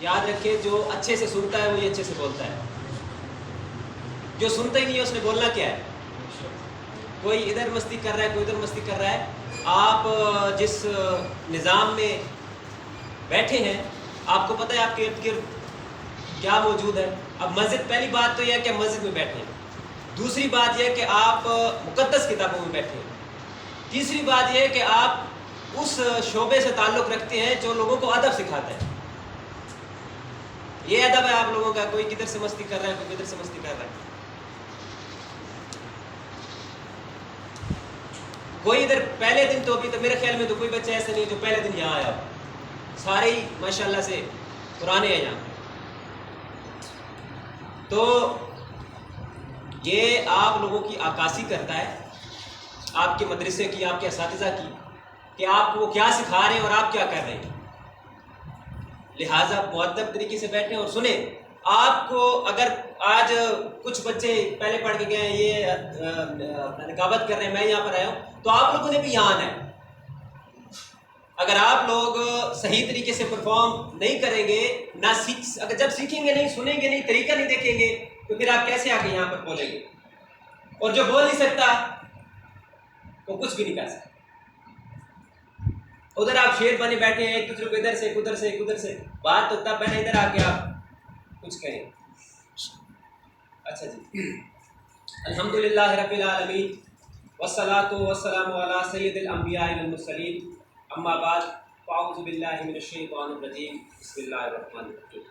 یاد رکھے جو اچھے سے سنتا ہے وہی اچھے سے بولتا ہے، جو سنتا ہی نہیں ہے اس نے بولنا کیا ہے؟ کوئی ادھر مستی کر رہا ہے، کوئی ادھر مستی کر رہا ہے. آپ جس نظام میں بیٹھے ہیں آپ کو پتہ ہے آپ کے ارد گرد کیا موجود ہے. اب مسجد، پہلی بات تو یہ ہے کہ مسجد میں بیٹھے ہیں، دوسری بات یہ ہے کہ آپ مقدس کتابوں میں بیٹھے ہیں، تیسری بات یہ ہے کہ آپ اس شعبے سے تعلق رکھتے ہیں جو لوگوں کو ادب سکھاتا ہے. یہ ادب ہے آپ لوگوں کا، کوئی کدھر سے مستی کر رہا ہے، کوئی کدھر سے مستی کر رہا ہے. کوئی ادھر پہلے دن تو ابھی تو میرے خیال میں تو کوئی بچہ ایسا نہیں جو پہلے دن یہاں آیا، سارے ہی ماشاءاللہ سے پرانے ہیں یہاں. تو یہ آپ لوگوں کی عکاسی کرتا ہے، آپ کے مدرسے کی، آپ کے اساتذہ کی، کہ آپ کو کیا سکھا رہے ہیں اور آپ کیا کر رہے ہیں. لہٰذا مؤدب طریقے سے بیٹھیں اور سنیں. آپ کو اگر آج کچھ بچے پہلے پڑھ کے گئے ہیں، یہ نقابت کر رہے ہیں، میں یہاں پر آیا ہوں، تو آپ لوگوں نے بھی یہاں آنا ہے. اگر آپ لوگ صحیح طریقے سے پرفارم نہیں کریں گے، اگر جب سیکھیں گے نہیں، سنیں گے نہیں، طریقہ نہیں دیکھیں گے، تو پھر آپ کیسے آگے یہاں پر بولیں گے؟ اور جو بول نہیں سکتا وہ کچھ بھی نہیں کر سکتا. ادھر آپ شیر بنے بیٹھے ہیں، ایک دوسرے کو ادھر سے ایک ادھر سے ایک ادھر سے، بات تو تب ہے نا ادھر آ کے آپ کچھ کہیں. اچھا جی، الحمدللہ رب العالمین والصلاة والسلام علی سید الانبیاء والمرسلین، اما بعد فاعوذ باللہ من الشیطان الرجیم، بسم اللہ الرحمن الرحیم.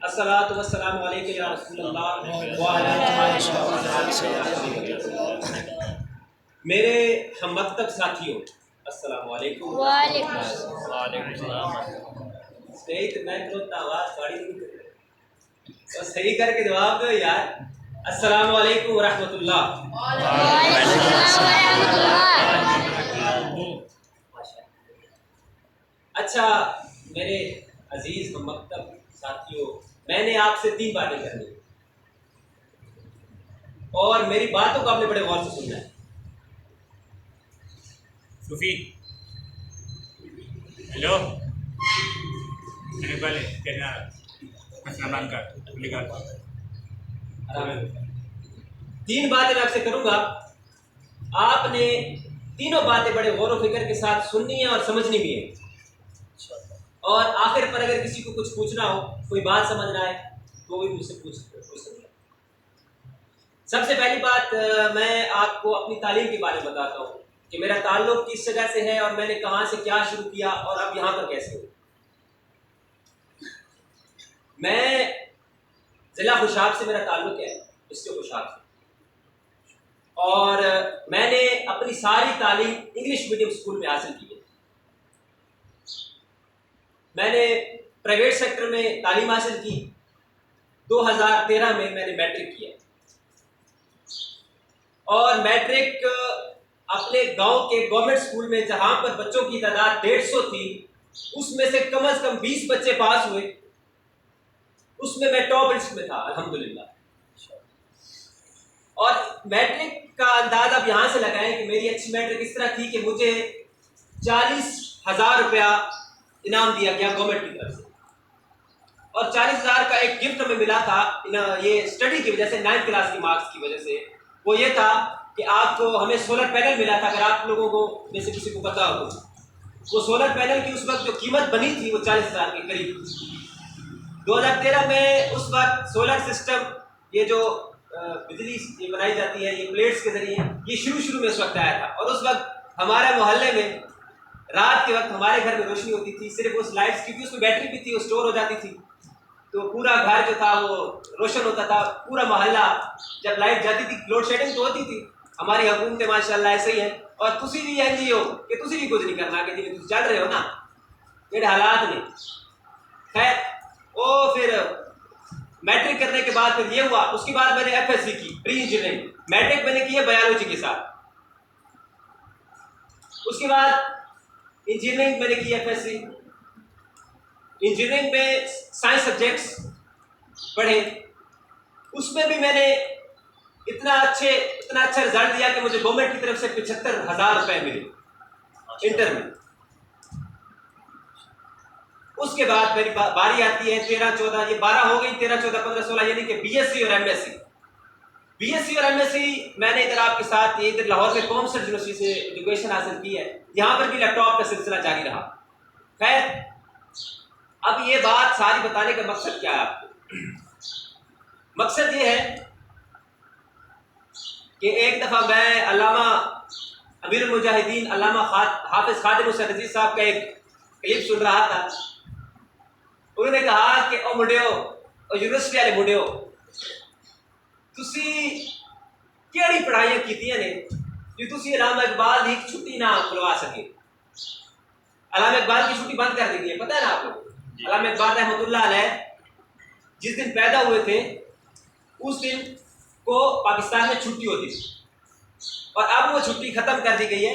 الصلاة والسلام علیک یا رسول اللہ وعلی آلہ وصحبہ. میرے ہم مکتب ساتھیوں، السلام علیکم. وعلیکم السلام. صحیح تو میں تو آواز بڑی نہیں کر رہی، تو صحیح کر کے جواب دو یار. السلام علیکم ورحمۃ اللہ. وعلیکم السلام ورحمۃ اللہ. اچھا میرے عزیز ہم مکتب ساتھیوں، میں نے آپ سے 3 باتیں کرنی ہیں اور میری باتوں کو آپ نے بڑے غور سے سننا ہے. صوفی ہیلو پہلے کہنا مسلمان کا لکھا 3 باتیں میں آپ سے کروں گا، آپ نے تینوں باتیں بڑے غور و فکر کے ساتھ سننی ہے اور سمجھنی بھی ہے. اور آخر پر اگر کسی کو کچھ پوچھنا ہو، کوئی بات سمجھ نہ آئے تو بھی مجھ سے پوچھ سکتے. سب سے پہلی بات میں آپ کو اپنی تعلیم کے بارے میں بتاتا ہوں کہ میرا تعلق کس جگہ سے ہے اور میں نے کہاں سے کیا شروع کیا اور اب یہاں پر کیسے ہوں. میں ضلع خوشاب سے میرا تعلق ہے، اس کے خوشاب سے، اور میں نے اپنی ساری تعلیم انگلش میڈیم اسکول میں حاصل کی ہے. میں نے پرائیویٹ سیکٹر میں تعلیم حاصل کی. 2013 میں نے میٹرک کیا اور میٹرک اپنے گاؤں کے گورنمنٹ اسکول میں، جہاں پر بچوں کی تعداد 150 تھی، اس میں سے کم از کم 20 بچے پاس ہوئے. اس میں ٹاپ لسٹ میں تھا الحمدللہ. اور میٹرک کا انداز اب یہاں سے لگائیں کہ میری اچھی میٹرک اس طرح تھی کہ مجھے 40,000 روپیہ انعام دیا گیا گورنمنٹ کی طرف سے، اور 40,000 کا ایک گفٹ ہمیں ملا تھا یہ اسٹڈی کی وجہ سے، 9th کلاس کی مارکس کی وجہ سے. وہ یہ تھا کہ آپ کو، ہمیں سولر پینل ملا تھا. اگر آپ لوگوں کو میں سے کسی کو پتا ہو تو وہ سولر پینل کی اس وقت جو قیمت بنی تھی وہ 40,000 کے قریب. 2013 میں اس وقت سولر سسٹم، یہ جو بجلی یہ بنائی جاتی ہے یہ پلیٹس کے ذریعے، یہ شروع میں اس وقت آیا تھا. اور اس وقت ہمارے محلے میں رات کے وقت ہمارے گھر میں روشنی ہوتی تھی صرف اس لائٹس، کیونکہ اس میں بیٹری بھی تھی، وہ اسٹور ہو جاتی تھی، تو پورا گھر جو تھا وہ روشن ہوتا تھا. پورا محلہ جب لائٹ جاتی تھی، لوڈ شیڈنگ تو ہوتی تھی. ہماری حکومتیں ماشاءاللہ ایسے ہی ہیں، اور تسی بھی این جی او کہ تسی بھی کچھ نہیں کرنا کہ جی تم چل رہے ہو نا، میرے حالات نہیں. خیر، وہ پھر میٹرک کرنے کے بعد پھر یہ ہوا. اس کے بعد میں نے ایف ایس سی کی، پری انجینئرنگ. میٹرک میں نے کی ہے بایولوجی کے ساتھ. اس کے بعد انجینئرنگ میں نے کی ایف ایس سی. انجینئرنگ میں سائنس سبجیکٹس پڑھے. اس میں بھی میں نے اتنا اچھا رزلٹ دیا کہ مجھے گورنمنٹ کی طرف سے 75,000 روپے ملے انٹر میں. اس کے بعد میری باری آتی ہے 13 14 یہ 12 ہو گئی 13 14 15 16 یعنی کہ بی ایس سی اور ایم ایس سی میں نے ادھر آپ کے ساتھ یہ ادھر لاہور میں کومسر یونیورسٹی سے ایجوکیشن حاصل کی ہے. یہاں پر بھی لیپ ٹاپ کا سلسلہ جاری رہا. خیر اب یہ بات ساری بتانے کا مقصد کیا ہے آپ کو؟ مقصد یہ ہے کہ ایک دفعہ میں علامہ امیر المجاہدین علامہ حافظ خادم حسین عزیز صاحب کا ایک کلپ سن رہا تھا. انہوں نے کہا کہ او مڈیو او یونیورسٹی والے مڈیو تسی کیڑی پڑھائیاں کیتیاں نے جو تسی علامہ اقبال کی چھٹی نہ کھلوا سکے. علامہ اقبال کی چھٹی بند کر دی گئی ہے, پتہ ہے نا آپ کو. علامہ اقبال رحمۃ اللہ علیہ جس دن پیدا ہوئے تھے اس دن کو پاکستان میں چھٹی ہوتی تھی اور اب وہ چھٹی ختم کر دی گئی ہے.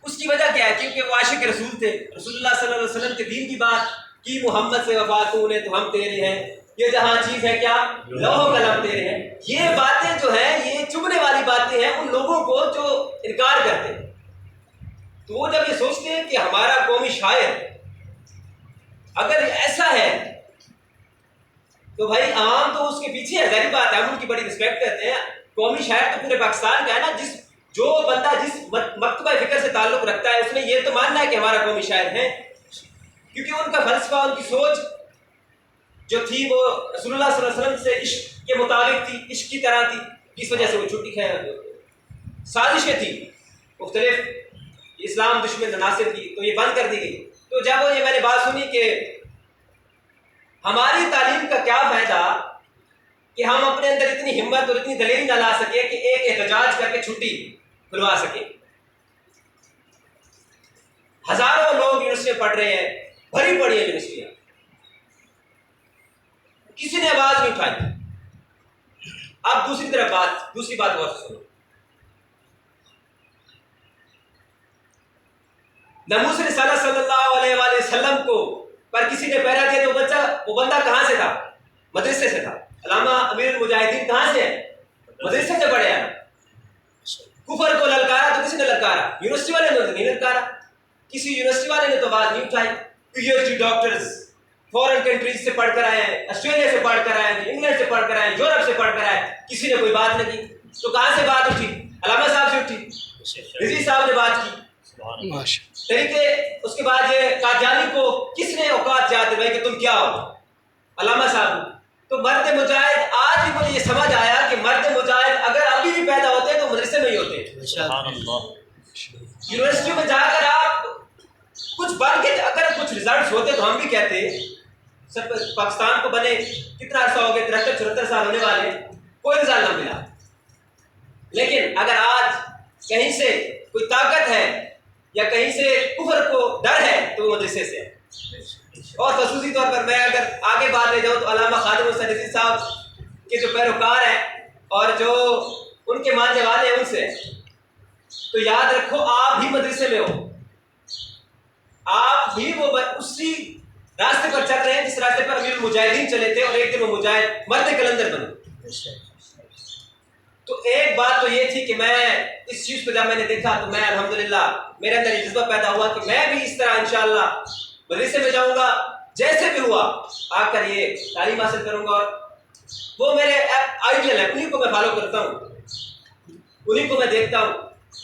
اس کی وجہ کیا ہے؟ کیونکہ وہ عاشق رسول تھے, رسول اللہ صلی اللہ علیہ وسلم کے دین کی بات کی, محمد سے وفا تو نے تو ہم تیرے ہیں, یہ جہاں چیز ہے کیا لوح و قلم تیرے ہیں. یہ باتیں جو ہیں یہ چبھنے والی باتیں ہیں ان لوگوں کو جو انکار کرتے ہیں. تو وہ جب یہ سوچتے ہیں کہ ہمارا قومی شاعر اگر ایسا ہے تو بھائی عوام تو اس کے پیچھے ہے, ظاہر بات ہے ہم ان کی بڑی رسپیکٹ کرتے ہیں. قومی شاعر تو پورے پاکستان کا ہے نا, جو بندہ جس مکتبہ فکر سے تعلق رکھتا ہے اس نے یہ تو ماننا ہے کہ ہمارا قومی شاعر ہے, کیونکہ ان کا فلسفہ ان کی سوچ جو تھی وہ رسول اللہ صلی اللہ علیہ وسلم سے عشق کے مطابق تھی, عشق کی طرح تھی. اس وجہ سے وہ چھٹی سازشیں تھیں مختلف اسلام دشمن عناصر کی, تو یہ بند کر دی گئی. تو جب وہ یہ میں نے بات سنی کہ ہماری تعلیم کا کیا فائدہ کہ ہم اپنے اندر اتنی ہمت اور اتنی دلیری نہ لا سکے کہ ایک احتجاج کر کے چھٹی کھلوا سکے. ہزاروں لوگ یونیورسٹی میں پڑھ رہے ہیں, بھری پڑی ہیں یونیورسٹیاں, کسی نے آواز نہیں اٹھائی. اب دوسری بات غور سے سنو. ناموس رسالہ صلی اللہ علیہ وآلہ وسلم کو پر کسی نے پہرا دیا تو وہ بندہ کہاں سے تھا؟ مدرسے سے تھا. علامہ امیر المجاہدین کہاں سے ہے؟ مدرسے سے پڑھے ہیں. کفر کو للکارا تو کسی نے للکارا؟ یونیورسٹی والے نے نہیں للکارا. کسی یونیورسٹی والے نے تو بات نہیں اٹھائی. پی ایچ ڈی ڈاکٹرز فورن کنٹریز سے پڑھ کر آئے ہیں, آسٹریلیا سے پڑھ کر آئے ہیں, انگلینڈ سے پڑھ کر آئے ہیں, یورپ سے پڑھ کر آئے ہیں, کسی نے کوئی بات نہیں کی. تو کہاں سے بات اٹھی؟ علامہ صاحب سے اٹھی, رضوی صاحب نے بات کی. طریقے اس کے بعد یہ قادیانی کو کس نے اوقات یاد دلائی کہ تم کیا ہو؟ علامہ صاحب. تو مرد مجاہد آج بھی مجھے یہ سمجھ آیا کہ مرد مجاہد اگر ابھی بھی پیدا ہوتے تو مدرسے میں ہی ہوتے. یونیورسٹی میں جا کر آپ کچھ بن کے اگر کچھ ریزلٹس ہوتے تو ہم بھی کہتے سب پاکستان کو بنے کتنا عرصہ ہو گیا, 73-74 سال ہونے والے, کوئی رزلٹ نہ ملا. لیکن اگر آج کہیں سے کوئی طاقت ہے یا کہیں سے کفر کو ڈر ہے تو وہ مدرسے سے ہے. اور خصوصی طور پر میں اگر آگے بات لے جاؤں تو علامہ خادم حسین عزیز صاحب کے جو پیروکار ہیں اور جو ان کے ماننے والے ہیں ان سے, تو یاد رکھو آپ بھی مدرسے میں ہو, آپ بھی وہ اسی راستے پر چل رہے ہیں جس راستے پر امیر المجاہدین چلے تھے, اور ایک دن وہ مجاہد مرد کلندر بنے. تو ایک بات تو یہ تھی کہ میں اس چیز کو جب میں نے دیکھا تو میں الحمدللہ میرے اندر یہ جذبہ پیدا ہوا کہ میں بھی اس طرح انشاءاللہ مدرسے میں جاؤں گا, جیسے بھی ہوا آ کر یہ تعلیم حاصل کروں گا. اور وہ میرے آئیڈیل ہے, انہیں کو میں فالو کرتا ہوں, انہیں کو میں دیکھتا ہوں,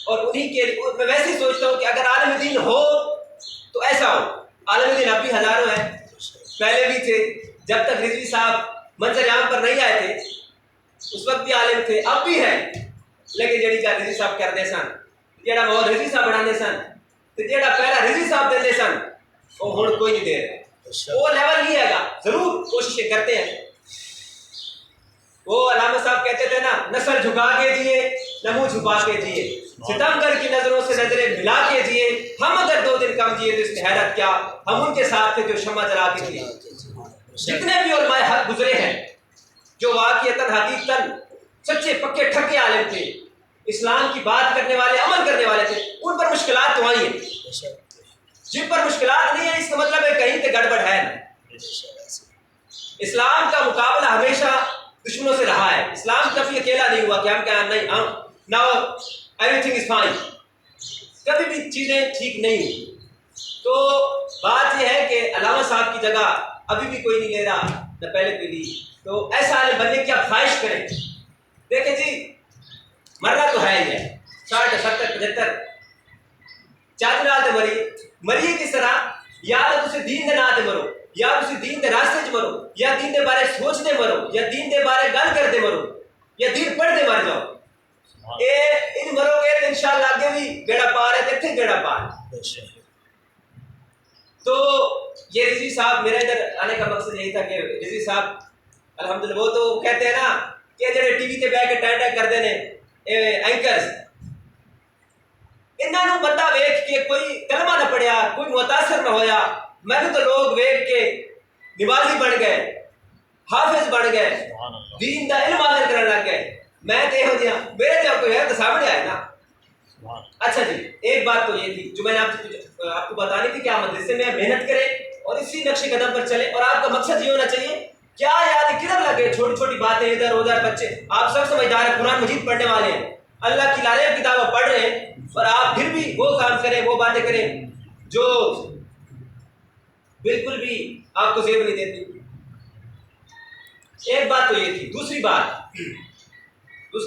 اور انہیں کے میں ویسے ہی سوچتا ہوں کہ اگر عالم دین ہو تو ایسا ہو. عالم دین اب بھی ہزاروں ہیں, پہلے بھی تھے, جب تک رضوی صاحب منظر عام پر نہیں آئے تھے اس وقت بھی عالم تھے, اب بھی ہیں. لیکن جڑی چاہ رضوی صاحب کرتے سن, جڑا ماحول رضوی صاحب بنانے سن, تو جڑا پہلا رضوی صاحب دیتے سن وہ ہن کوئی نہیں دے رہا. وہ لیول نہیں ہے گا, ضرور کوششیں کرتے ہیں. وہ علامہ صاحب کہتے تھے نا, نسل جھکا کے جیے نہ منہ چھپا کے جیے, ستمگر کی نظروں سے نظریں ملا کے جیے, ہم اگر 2 دن کم جیے تو اس میں حیرت کیا, ہم ان کے ساتھ تھے جو شمع جلا کے جیے. جتنے بھی علماء حق گزرے ہیں جو واقعتاً حقیقتاً سچے پکے ٹھکے عالم تھے, اسلام کی بات کرنے والے, عمل کرنے والے تھے, ان پر مشکلات تو آئی ہیں. جن پر مشکلات نہیں ہے اس کا مطلب ہے کہیں سے گڑبڑ ہے نا. اسلام کا مقابلہ ہمیشہ دشمنوں سے رہا ہے. اسلام کبھی اکیلا نہیں ہوا کہ ہم کہاں نہیں, ہم now everything is fine, کبھی بھی چیزیں ٹھیک نہیں ہوئی. تو بات یہ ہے کہ علامہ صاحب کی جگہ ابھی بھی کوئی نہیں لے رہا، نہ پہلے کوئی لی، تو ایسا عالم بننے کی آپ خواہش کریں۔ دیکھیں جی، مرنا تو ہے ہی ہے، 60 70 75 چاہتے نہ مریے کس طرح؟ یا تو تسی دین دے ناتے مرو، یا تسی دین دے راستے چ مرو، یا دین دے بارے سوچتے مرو، یا دین دے بارے گل کرتے مرو، یا دین پڑھتے مر جاؤ۔ ان مرو گے تو انشاءاللہ آگے بھی گیڑا پار ہے، اتنے گیڑا پار۔ تو یہ رضوی صاحب، میرا ادھر آنے کا مقصد یہی تھا کہ رضوی صاحب الحمدللہ وہ تو کہتے ہیں نا کہ جڑے ٹی وی تے بیٹھ کے ٹائم کرتے ہیں اینکرز، انہاں نوں بندہ ویکھ کے کوئی کلمہ نہ پڑھیا، کوئی متاثر نہ ہویا، میں تو لوگ ویکھ کے نمازی بن گئے، حافظ بن گئے، دین دا علم حاصل کرنے لگ گئے۔ میں تو یہو جہاں میرے جہاں کوئی ہے تو سامنے آئے نا۔ اچھا جی، ایک بات تو یہ تھی جو میں نے آپ کو بتانی تھی کہ آپ مدرسے میں محنت کریں اور اسی نقش قدم پر چلیں، اور آپ کا مقصد یہ ہونا چاہیے کیا یاد کدھر لگے، چھوٹی چھوٹی باتیں ادھر ادھر، بچے آپ سب سمجھدار ہیں، قرآن مجید پڑھنے والے ہیں، اللہ کی لارے کتابیں پڑھ رہے ہیں، اور آپ پھر بھی وہ کام کریں، وہ باتیں کریں جو بالکل بھی آپ کو زیب نہیں دیتی۔ ایک بات تو یہ تھی۔ دوسری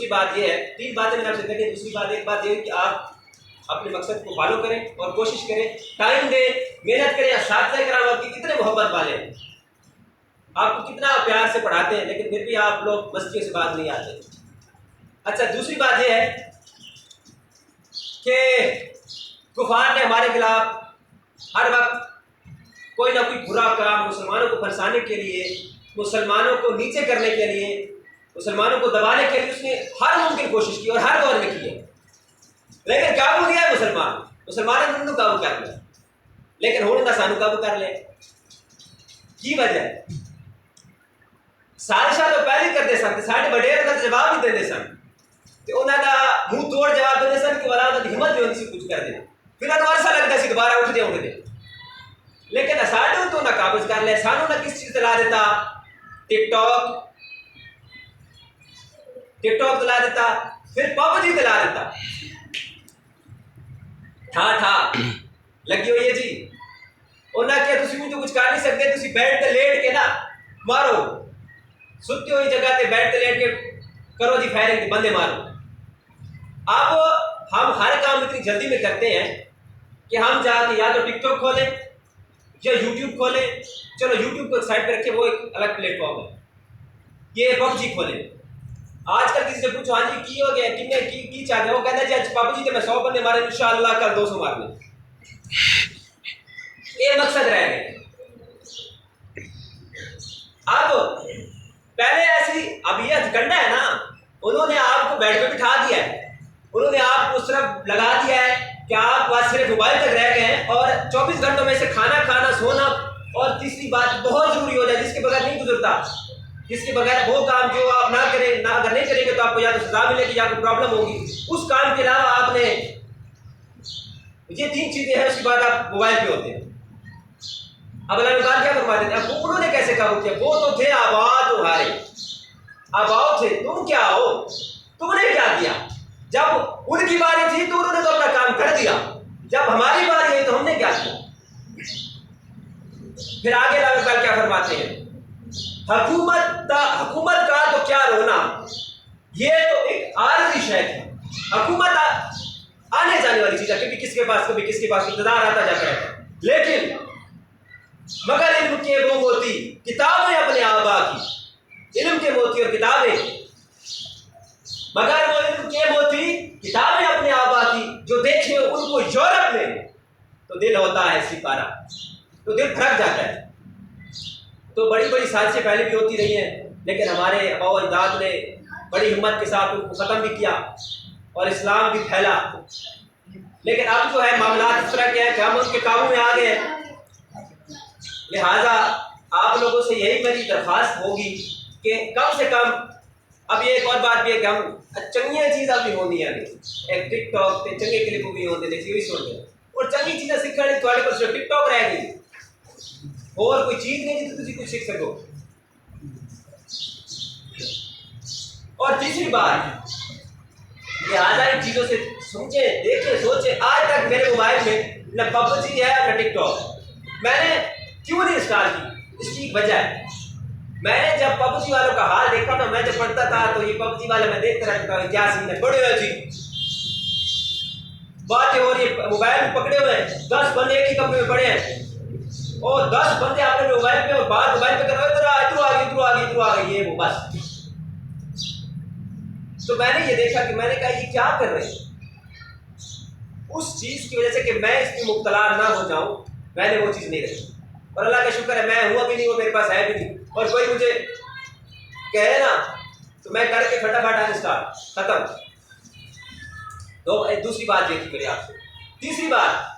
بات یہ ہے، 3 باتیں میں نے آپ سے کہی۔ دوسری بات، ایک بات یہ ہے کہ آپ اپنے مقصد کو فالو کریں اور کوشش کریں، ٹائم دیں، محنت کریں۔ اساتذہ کرام آپ کی کتنے محبت والے ہیں، آپ کو کتنا پیار سے پڑھاتے ہیں، لیکن پھر بھی آپ لوگ مستیوں سے باز نہیں آتے۔ اچھا، دوسری بات یہ ہے کہ کفار نے ہمارے خلاف ہر وقت کوئی نہ کوئی برا کام مسلمانوں کو پھنسانے کے لیے، مسلمانوں کو نیچے کرنے کے لیے، مسلمانوں کو دبانے کے لیے اس نے ہر ممکن کوشش کی اور ہر دور میں کی ہے، لیکن قابو کیا ہے مسلمانوں نے قابو کر لیا، لیکن ہوں نہ سانو قابو کر لے کی وجہ ہے؟ سازشاں تو پہلے کرتے سن، سارے وڈیر کا جواب نہیں دیتے سن، تو انہوں کا منہ توڑ جواب دیتے سن کہ والا انہوں کی ہمت بھی ہوتی سی کچھ کر دینا، پھر انہوں عرصہ لگتا سی دوبارہ اٹھ دے۔ لیکن ساڈے تو نہ قابض کر لیا، سانو نہ کس چیز دلا دیتا، ٹک ٹاک دلا دیتا، پھر پب جی دلا دیتا، ٹھا لگی ہوئی ہے جی۔ انہیں کیا تسی تو کچھ کر نہیں سکتے، تسی بیٹھ تے لیٹ کے نا مارو، ستی ہوئی جگہ تے بیٹھ تے لیٹ کے کرو جی فائرنگ، بندے مارو۔ اب ہم ہر کام اتنی جلدی میں کرتے ہیں کہ ہم جا کے یا تو ٹک ٹاک کھولیں یا یوٹیوب کھولیں، چلو یوٹیوب کو سائڈ پہ رکھے، وہ ایک الگ پلیٹ فارم ہے، یہ پب جی کھولیں۔ آج کل کسی سے پوچھو ہاں جی کی ہو گیا، کنے کی چاہتے ہیں، وہ کہتا ہے جی آج پب جی تے میں 100 بندے مارے انشاءاللہ کل 200 مارنے، یہ مقصد رہ گئے۔ اب پہلے ایسی، اب یہ ہتھکنڈا ہے نا، انہوں نے آپ کو بیڈ پہ بٹھا دیا ہے، انہوں نے آپ کو اس طرح لگا دیا ہے کہ آپ بس صرف موبائل تک رہ گئے ہیں، اور 24 گھنٹوں میں سے کھانا سونا، اور تیسری بات بہت ضروری ہو جائے جس کے بغیر نہیں گزرتا، جس کے بغیر وہ کام جو آپ نہ کریں، نہ اگر نہیں کریں گے تو آپ کو یا تو سزا ملے گی یا کوئی پرابلم ہوگی، اس کام کے علاوہ آپ نے یہ 3 چیزیں ہیں، اس کے بعد آپ موبائل پہ ہوتے ہیں۔ اب اللہ تعالیٰ کیا فرما دیتے ہیں؟ اب انہوں نے کیسے قابو کیا؟ وہ تو تھے آباد تمہارے، آباد تھے، تم کیا ہو؟ تم نے کیا کیا؟ جب ان کی باری تھی تو انہوں نے تو اپنا کام کر دیا، جب ہماری باری آئی تو ہم نے کیا کیا؟ پھر آگے اللہ تعالیٰ کیا فرماتے ہیں؟ حکومت کا تو کیا رونا، یہ تو ایک عارضی شے ہے، حکومت آنے جانے والی چیز ہے، کبھی کس کے پاس اقتدار آتا جاتا ہے، لیکن مگر علم کے وہ موتی کتابیں اپنے آبا کی، علم کے موتی اور کتابیں، مگر وہ علم کے موتی کتابیں اپنے آبا کی، جو دیکھے ان کو یورپ میں تو دل ہوتا ہے سپارہ، تو دل پھڑک جاتا ہے۔ تو بڑی بڑی سازشیں پہلے بھی ہوتی رہی ہیں، لیکن ہمارے آباء و اجداد نے بڑی ہمت کے ساتھ ان کو ختم بھی کیا اور اسلام بھی پھیلا، لیکن اب جو ہے معاملات اس طرح کے ہیں کہ ہم ان کے قابو میں آ گئے، لہٰذا آپ لوگوں سے یہی میری درخواست ہوگی کہ کم سے کم، اب یہ ایک اور بات بھی ہے کہ ہم چنگیاں چیزیں بھی ہونی ہیں، ایک ٹک ٹاک تے چنگے کلپ بھی ہوتے دیکھیے بھی سن لیں، اور چنگی چیزیں سیکھنے تھوڑے پر صرف ٹک ٹاک رہ گئی، اور کوئی چیز نہیں جس سے تم کچھ سیکھ سکو۔ اور تیسری بات، لہٰذا ان چیزوں سے سمجھیں، دیکھیں، سوچیں۔ آج تک میرے موبائل میں نہ پب جی ہے نہ ٹک ٹاک، میں نے کیوں نہیں انسٹال کی؟ اس کی ایک وجہ ہے. میں نے جب PUBG والوں کا حال دیکھا نا، میں جب پڑھتا تھا تو یہ PUBG والے میں دیکھتا رہتا تھا کیا سین ہے، بڑے عجیب باتیں ہو رہی ہے، موبائل پکڑے ہوئے ہیں، 10 بندے ایک ہی کمرے میں پڑے ہیں اور 10 بندے آپ نے موبائل پہ اور بات موبائل پہ کر رہے ادھر آ گئی یہ وہ بس. تو میں نے یہ دیکھا کہ میں نے کہا یہ کیا کر رہے ہیں، اس چیز کی وجہ سے کہ میں اس میں مبتلا نہ ہو جاؤں میں نے وہ چیز نہیں رکھی. اور اللہ کا شکر ہے میں ہوا بھی نہیں، وہ میرے پاس ہے بھی نہیں، اور کوئی مجھے کہے نا تو میں کر کے فٹافٹ انسٹال ختم. تو دوسری بات یہ تھی میری آپ سے. تیسری بات،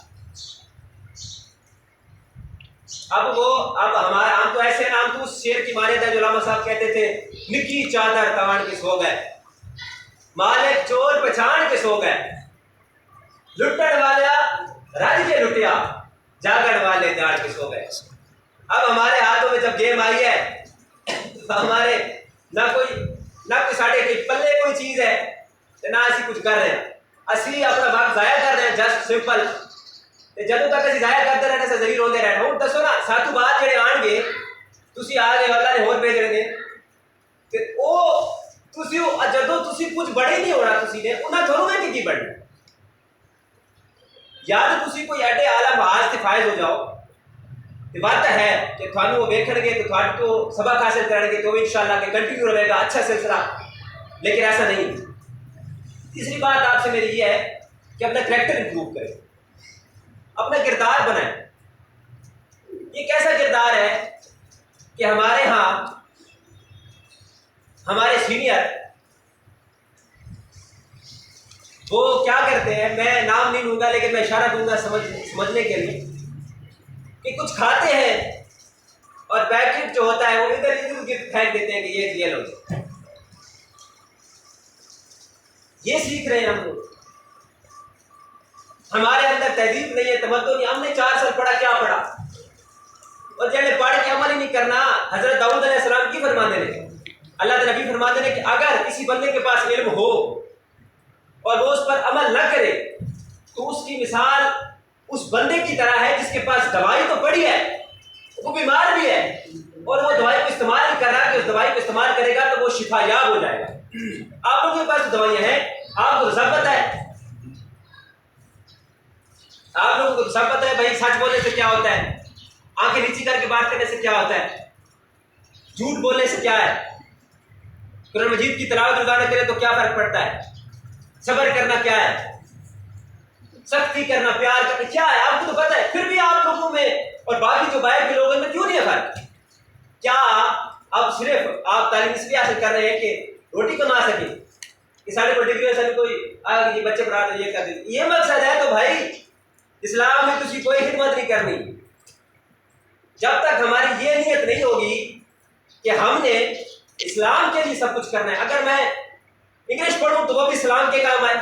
اب ہم تو ایسے نام تو اس شعر کی مانیت ہے جو علامہ صاحب کہتے تھے، نکی چادر تان کے سو گئے، مالک چور پہچان کے سو گئے، لٹن والا رج کے لٹیا، جاگن والے جاڑ کے سو گئے. اب ہمارے ہاتھوں میں جب گیم آئی ہے ہمارے نہ کوئی ساڑھے کے پلے کوئی چیز ہے نہ اسی کچھ کر رہے ہیں، اسی اپنا وقت ضائع کر رہے ہیں جسٹ سمپل. جدوں تک اسی ضائع کرتے رہنے سے ضرور ہوتے رہنا. ہوں دسو نا ساتو بعد جڑے آن گے تسی آ گئے اللہ نے ہور بھیج رہے تے او تسی جدوں تسی کچھ بڑے نہیں ہونا تسی نے انہاں تھوڑوں میں کی بڑھنا. یا تو تسی کوئی ایڈے اعلیٰ محاذ تے فائز ہو جاؤ تے بات ہے کہ تھانوں وہ ویکھن گے تو تھانوں تو سبق حاصل کریں گے تو انشاءاللہ کہ کنٹینیو رہے گا اچھا سلسلہ، لیکن ایسا نہیں. تیسری بات آپ سے میری یہ ہے کہ اپنا کریکٹر امپروو کریں، اپنا کردار بنائیں. یہ کیسا کردار ہے کہ ہمارے ہاں ہمارے سینئر وہ کیا کرتے ہیں، میں نام نہیں لوں گا لیکن میں اشارہ دوں گا سمجھنے کے لیے، کہ کچھ کھاتے ہیں اور پیکٹ جو ہوتا ہے وہ ادھر ادھر پھینک دیتے ہیں کہ یہ لو. یہ سیکھ رہے ہیں ہم لوگ. ہمارے اندر تہذیب نہیں ہے، تمدن نہیں. ہم نے 4 سال پڑھا، کیا پڑھا؟ اور جنہیں پڑھ کے عمل ہی نہیں کرنا. حضرت داؤد علیہ السلام کی فرماتے ہیں، اللہ کے نبی فرماتے ہیں کہ اگر کسی بندے کے پاس علم ہو اور وہ اس پر عمل نہ کرے تو اس کی مثال اس بندے کی طرح ہے جس کے پاس دوائی تو پڑی ہے، وہ بیمار بھی ہے اور وہ دوائی کو استعمال نہیں کر رہا کہ اس دوائی کو استعمال کرے گا تو وہ شفا یاب ہو جائے گا. آپ لوگوں کے پاس دوائیاں ہیں، آپ کو سب پتہ ہے، آپ لوگوں کو سب پتہ ہے بھائی سچ بولنے سے کیا ہوتا ہے، آنکھیں نیچی کر کے بات کرنے سے کیا ہوتا ہے، جھوٹ بولنے سے کیا ہے، قرآن مجید کی تلاوت روزانہ کرے تو کیا فرق پڑتا ہے، صبر کرنا کیا ہے، سختی کرنا، پیار کرنا کیا ہے، آپ کو تو پتہ ہے. پھر بھی آپ لوگوں میں اور باقی جو باہر کے لوگوں میں کیوں نہیں ہے فرق؟ کیا اب صرف آپ تعلیم اس لیے حاصل کر رہے ہیں کہ روٹی کما سکیں کہ سارے کو ڈگری سے کوئی یہ بچے پڑھا دیں یہ کر دیں؟ یہ مقصد ہے تو بھائی اسلام میں کسی کوئی خدمت نہیں کرنی جب تک ہماری یہ نیت نہیں ہوگی کہ ہم نے اسلام کے لیے سب کچھ کرنا ہے. اگر میں انگلش پڑھوں تو وہ بھی اسلام کے کام آئے،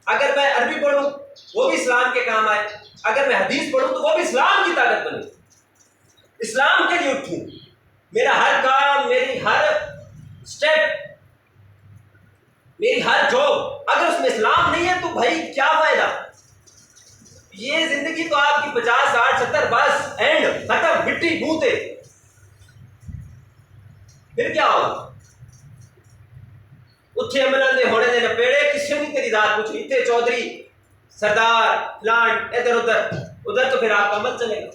اگر میں عربی پڑھوں وہ بھی اسلام کے کام آئے، اگر میں حدیث پڑھوں تو وہ بھی اسلام کی طاقت بنے، اسلام کے لیے اٹھوں. میرا ہر کام، میری ہر اسٹیپ، میری ہر جاب اگر اس میں اسلام نہیں ہے تو بھائی کیا فائدہ؟ یہ زندگی تو آپ کی 50 60 70 بس اینڈ ختم، مٹی بوتے، پھر کیا ہوگا؟ اتھے عملان دے ہونے دے نپیڑے کسی نہیں تیری ذات پوچھ اتنے چودھری سردار پلانٹ ادھر ادھر تو پھر آپ کا عمل چلے گا.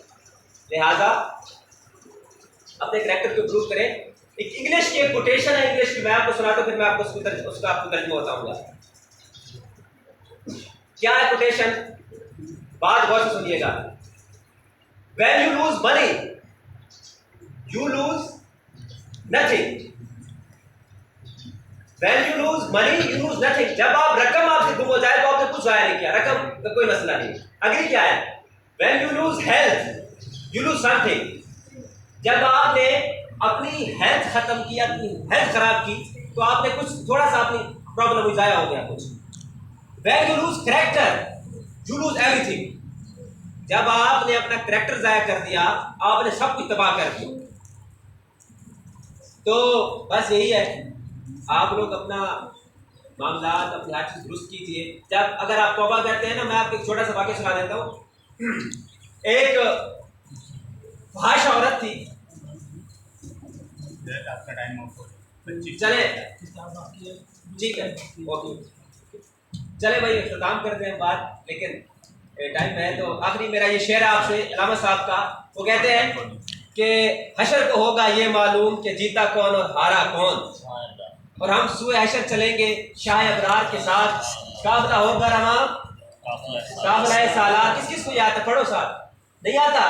لہذا اپنے کریکٹر کو امپروو کریں. ایک انگلش کی ایک کوٹیشن ہے، انگلش کی میں آپ کو سناتا ہوں، پھر میں آپ کو اس کا آپ کو ترجمہ بتاؤں گا. کیا ہے کوٹیشن؟ بات غور سے سنیے گا. When you lose money, you lose nothing. When you lose money, you lose nothing. جب آپ رقم آپ سے گم ہو جائے تو آپ نے کچھ ضائع نہیں کیا، رقم کا کوئی مسئلہ نہیں. اگلی کیا ہے؟ When you lose health, you lose something. جب آپ نے اپنی ہیلتھ ختم کی، اپنی ہیلتھ خراب کی تو آپ نے کچھ تھوڑا سا اپنی پرابلم ہوئی، ضائع ہو گیا کچھ. When you lose character, you lose everything. جب آپ نے اپنا کریکٹر ضائع کر دیا آپ نے سب کچھ تباہ کر دیا. تو بس یہی ہے، آپ لوگ اپنا معاملات اپنی ہر چیز درست کیجیے. جب اگر آپ توبہ کرتے ہیں نا، میں آپ کو ایک چھوٹا سا واقعہ سنا دیتا ہوں. ایک فحش عورت تھی. آپ کا ٹائم آف ہو رہا ہے. چلے ٹھیک ہے اوکے چلے بھائی اختتام کرتے ہیں بات, لیکن ٹائم ہے تو آخری میرا یہ شعر آپ سے علامہ صاحب کا. وہ کہتے ہیں کہ حشر کو ہوگا یہ معلوم کہ جیتا کون اور ہارا کون, اور ہم سوئے حشر چلیں گے شاہ ابرار کے ساتھ. قافلہ ہوگا رواں قافلہ سالار. کس کس کو یاد ہے؟ پڑھو صاحب. نہیں آتا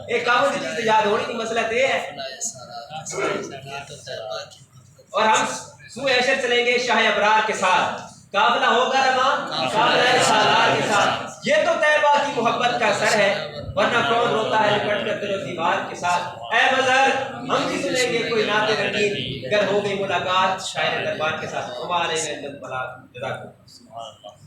ایک کامل کی چیز یاد ہونی کی مسئلہ یہ ہے. اور ہم سوئے حشر چلیں گے شاہ ابرار کے ساتھ. قافلہ ہوگا رواں قافلہ سالار کے ساتھ. یہ تو طیبہ کی محبت کا اثر ہے, ورنہ کون روتا ہے لپٹ کر دل و دیوار کے ساتھ. اے مظہر ہم بھی سنیں گے کوئی نعت رنگین گر ہو گئی ملاقات شاعر دربار کے ساتھ. ہمارے میں جذبات جزاک اللہ.